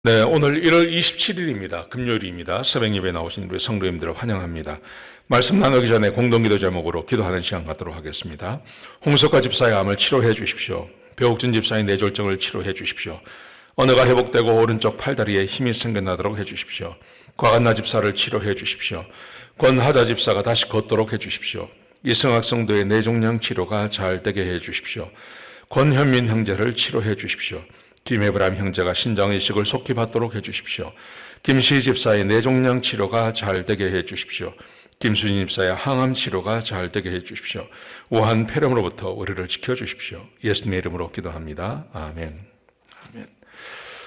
네, 오늘 1월 27일입니다. 금요일입니다. 새벽 예배 나오신 우리 성도님들을 환영합니다. 말씀 나누기 전에 공동기도 제목으로 기도하는 시간 갖도록 하겠습니다. 홍석화 집사의 암을 치료해 주십시오. 배옥준 집사의 뇌졸중을 치료해 주십시오. 언어가 회복되고 오른쪽 팔다리에 힘이 생겨나도록 해 주십시오. 과간나 집사를 치료해 주십시오. 권하자 집사가 다시 걷도록 해 주십시오. 이승학 성도의 뇌종양 치료가 잘 되게 해 주십시오. 권현민 형제를 치료해 주십시오. 김혜브람 형제가 신장이식을 속히 받도록 해주십시오. 김시희 집사의 뇌종양 치료가 잘 되게 해주십시오. 김수진 집사의 항암 치료가 잘 되게 해주십시오. 우한 폐렴으로부터 우리를 지켜주십시오. 예수님의 이름으로 기도합니다. 아멘. 아멘.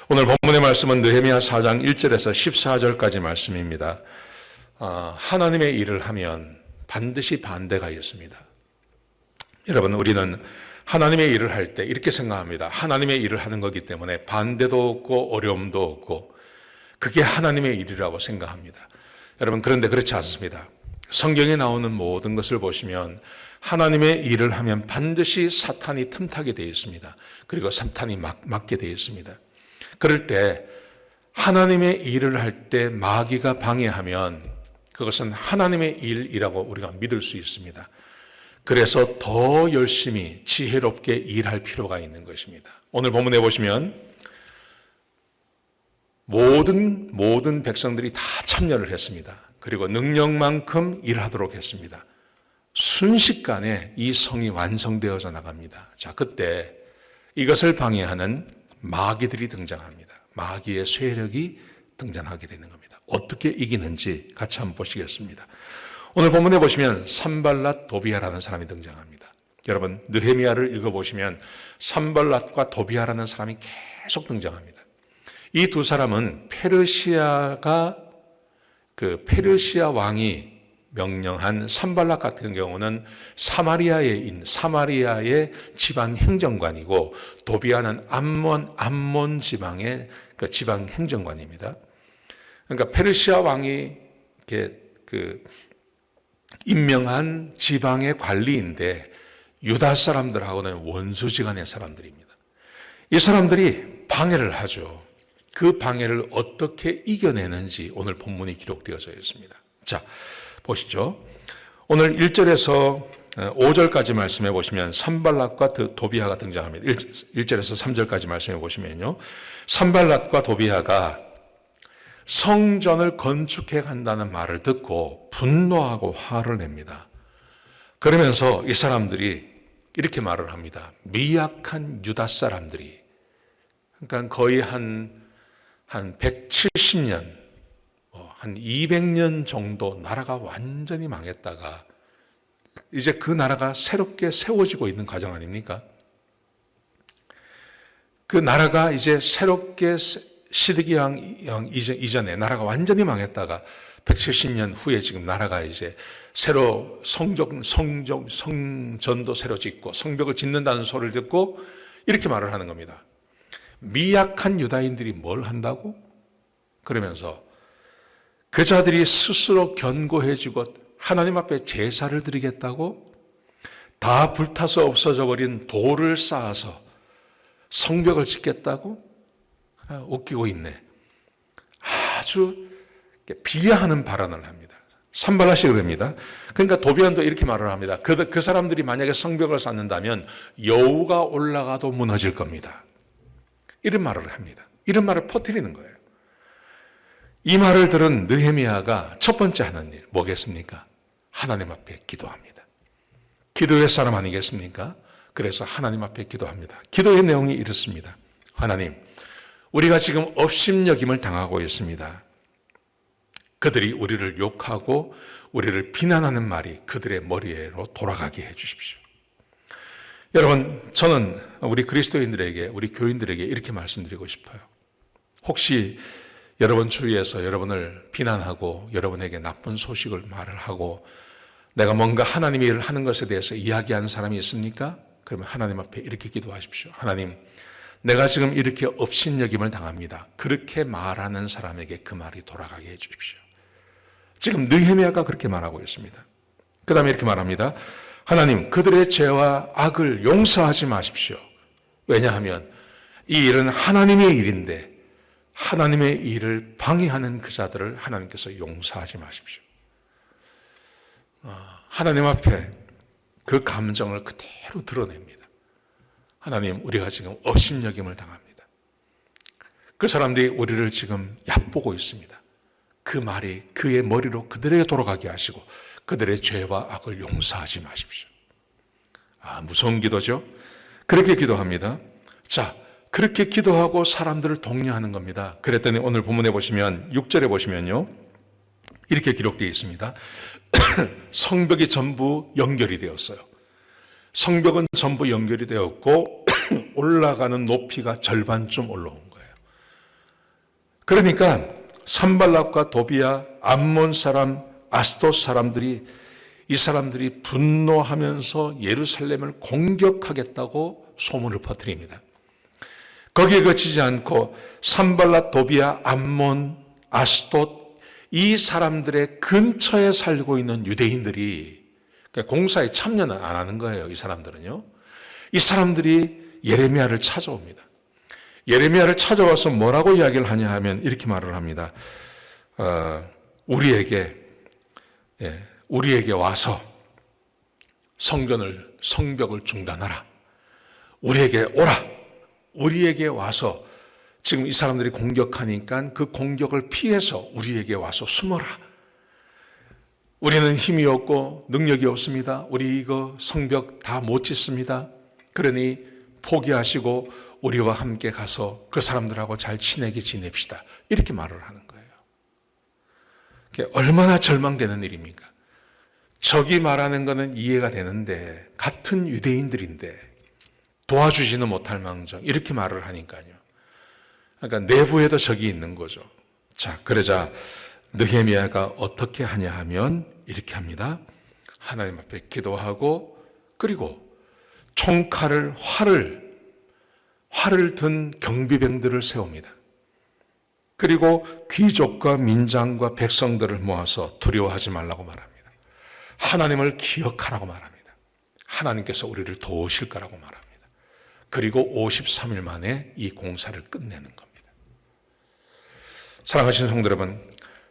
오늘 본문의 말씀은 느헤미야 4장 1절에서 14절까지 말씀입니다. 하나님의 일을 하면 반드시 반대가 있습니다. 여러분, 우리는 하나님의 일을 할 때 이렇게 생각합니다. 하나님의 일을 하는 거기 때문에 반대도 없고 어려움도 없고 그게 하나님의 일이라고 생각합니다. 여러분, 그런데 그렇지 않습니다. 성경에 나오는 모든 것을 보시면 하나님의 일을 하면 반드시 사탄이 틈타게 되어 있습니다. 그리고 사탄이 막게 되어 있습니다. 그럴 때 하나님의 일을 할 때 마귀가 방해하면 그것은 하나님의 일이라고 우리가 믿을 수 있습니다. 그래서 더 열심히 지혜롭게 일할 필요가 있는 것입니다. 오늘 본문에 보시면 모든 백성들이 다 참여를 했습니다. 그리고 능력만큼 일하도록 했습니다. 순식간에 이 성이 완성되어져 나갑니다. 자, 그때 이것을 방해하는 마귀들이 등장합니다. 마귀의 세력이 등장하게 되는 겁니다. 어떻게 이기는지 같이 한번 보시겠습니다. 오늘 본문에 보시면 산발랏 도비아라는 사람이 등장합니다. 여러분, 느헤미야를 읽어보시면 산발랏과 도비아라는 사람이 계속 등장합니다. 이 두 사람은 페르시아 왕이 명령한 산발랏 같은 경우는 사마리아의 지방 행정관이고 도비아는 암몬 지방의 지방 행정관입니다. 그러니까 페르시아 왕이 임명한 지방의 관리인데 유다 사람들하고는 원수지간의 사람들입니다. 이 사람들이 방해를 하죠. 그 방해를 어떻게 이겨내는지 오늘 본문이 기록되어져 있습니다. 자, 보시죠. 오늘 1절에서 5절까지 말씀해 보시면 산발랏과 도비아가 등장합니다. 1절에서 3절까지 말씀해 보시면요. 산발랏과 도비아가 성전을 건축해 간다는 말을 듣고 분노하고 화를 냅니다. 그러면서 이 사람들이 이렇게 말을 합니다. 미약한 유다 사람들이, 그러니까 거의 한 170년, 한 200년 정도 나라가 완전히 망했다가 이제 그 나라가 새롭게 세워지고 있는 과정 아닙니까? 그 나라가 이제 새롭게 시드기왕 이전에 나라가 완전히 망했다가 170년 후에 지금 나라가 이제 새로 성전도 새로 짓고 성벽을 짓는다는 소리를 듣고 이렇게 말을 하는 겁니다. 미약한 유다인들이 뭘 한다고? 그러면서 그 자들이 스스로 견고해지고 하나님 앞에 제사를 드리겠다고? 다 불타서 없어져 버린 돌을 쌓아서 성벽을 짓겠다고? 웃기고 있네. 아주 비하하는 발언을 합니다. 산발랏이 그럽니다. 그러니까 도비안도 이렇게 말을 합니다. 그 사람들이 만약에 성벽을 쌓는다면 여우가 올라가도 무너질 겁니다. 이런 말을 합니다. 이런 말을 퍼뜨리는 거예요. 이 말을 들은 느헤미야가 첫 번째 하는 일 뭐겠습니까? 하나님 앞에 기도합니다. 기도의 사람 아니겠습니까? 그래서 하나님 앞에 기도합니다. 기도의 내용이 이렇습니다. 하나님, 우리가 지금 업심여김을 당하고 있습니다. 그들이 우리를 욕하고 우리를 비난하는 말이 그들의 머리로 돌아가게 해 주십시오. 여러분, 저는 우리 그리스도인들에게, 우리 교인들에게 이렇게 말씀드리고 싶어요. 혹시 여러분 주위에서 여러분을 비난하고 여러분에게 나쁜 소식을 말을 하고 내가 뭔가 하나님의 일을 하는 것에 대해서 이야기하는 사람이 있습니까? 그러면 하나님 앞에 이렇게 기도하십시오. 하나님, 내가 지금 이렇게 업신여김을 당합니다. 그렇게 말하는 사람에게 그 말이 돌아가게 해 주십시오. 지금 느헤미야가 그렇게 말하고 있습니다. 그 다음에 이렇게 말합니다. 하나님, 그들의 죄와 악을 용서하지 마십시오. 왜냐하면 이 일은 하나님의 일인데 하나님의 일을 방해하는 그 자들을 하나님께서 용서하지 마십시오. 하나님 앞에 그 감정을 그대로 드러냅니다. 하나님, 우리가 지금 업신여김을 당합니다. 그 사람들이 우리를 지금 얕보고 있습니다. 그 말이 그의 머리로 그들에게 돌아가게 하시고 그들의 죄와 악을 용서하지 마십시오. 무서운 기도죠. 그렇게 기도합니다. 자, 그렇게 기도하고 사람들을 독려하는 겁니다. 그랬더니 오늘 본문에 보시면 6절에 보시면요, 이렇게 기록되어 있습니다. 성벽이 전부 연결이 되었어요. 성벽은 전부 연결이 되었고 올라가는 높이가 절반쯤 올라온 거예요. 그러니까 산발락과 도비야, 암몬 사람, 아스돗 사람들이, 이 사람들이 분노하면서 예루살렘을 공격하겠다고 소문을 퍼뜨립니다. 거기에 그치지 않고 산발락, 도비야, 암몬, 아스돗, 이 사람들의 근처에 살고 있는 유대인들이 공사에 참여는 안 하는 거예요. 이 사람들은요. 이 사람들이 예레미야를 찾아옵니다. 예레미야를 찾아와서 뭐라고 이야기를 하냐 하면 이렇게 말을 합니다. 우리에게 와서 성벽을 중단하라. 우리에게 오라. 우리에게 와서, 지금 이 사람들이 공격하니까 그 공격을 피해서 우리에게 와서 숨어라. 우리는 힘이 없고 능력이 없습니다. 우리 이거 성벽 다 못 짓습니다. 그러니 포기하시고 우리와 함께 가서 그 사람들하고 잘 친하게 지냅시다. 이렇게 말을 하는 거예요. 그게 얼마나 절망되는 일입니까? 적이 말하는 것은 이해가 되는데 같은 유대인들인데 도와주지는 못할 망정 이렇게 말을 하니까요. 그러니까 내부에도 적이 있는 거죠. 자, 그러자 느헤미야가 어떻게 하냐 하면 이렇게 합니다. 하나님 앞에 기도하고, 그리고 총칼을, 활을 든 경비병들을 세웁니다. 그리고 귀족과 민장과 백성들을 모아서 두려워하지 말라고 말합니다. 하나님을 기억하라고 말합니다. 하나님께서 우리를 도우실 거라고 말합니다. 그리고 53일 만에 이 공사를 끝내는 겁니다. 사랑하시는 성도 여러분,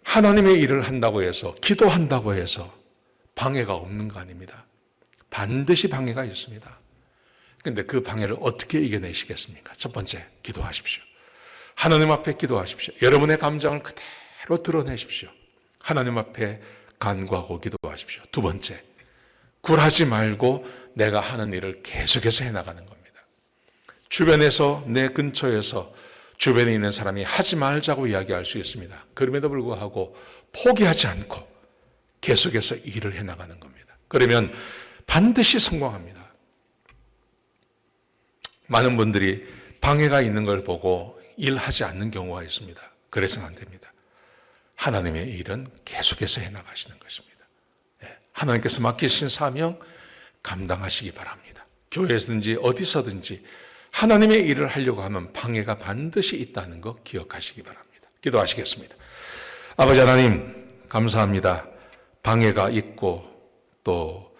하나님의 일을 한다고 해서, 기도한다고 해서 방해가 없는 거 아닙니다. 반드시 방해가 있습니다. 그런데 그 방해를 어떻게 이겨내시겠습니까? 첫 번째, 기도하십시오. 하나님 앞에 기도하십시오. 여러분의 감정을 그대로 드러내십시오. 하나님 앞에 간구하고 기도하십시오. 두 번째, 굴하지 말고 내가 하는 일을 계속해서 해나가는 겁니다. 주변에서, 내 근처에서 주변에 있는 사람이 하지 말자고 이야기할 수 있습니다. 그럼에도 불구하고 포기하지 않고 계속해서 일을 해나가는 겁니다. 그러면 반드시 성공합니다. 많은 분들이 방해가 있는 걸 보고 일하지 않는 경우가 있습니다. 그래서는 안 됩니다. 하나님의 일은 계속해서 해나가시는 것입니다. 하나님께서 맡기신 사명 감당하시기 바랍니다. 교회에서든지 어디서든지 하나님의 일을 하려고 하면 방해가 반드시 있다는 거 기억하시기 바랍니다. 기도하시겠습니다. 아버지 하나님, 감사합니다. 방해가 있고 또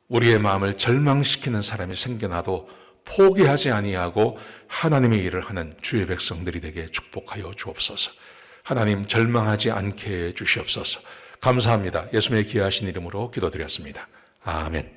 우리의 마음을 절망시키는 사람이 생겨나도 포기하지 아니하고 하나님의 일을 하는 주의 백성들이 되게 축복하여 주옵소서. 하나님, 절망하지 않게 해 주시옵소서. 감사합니다. 예수님의 귀하신 이름으로 기도드렸습니다. 아멘.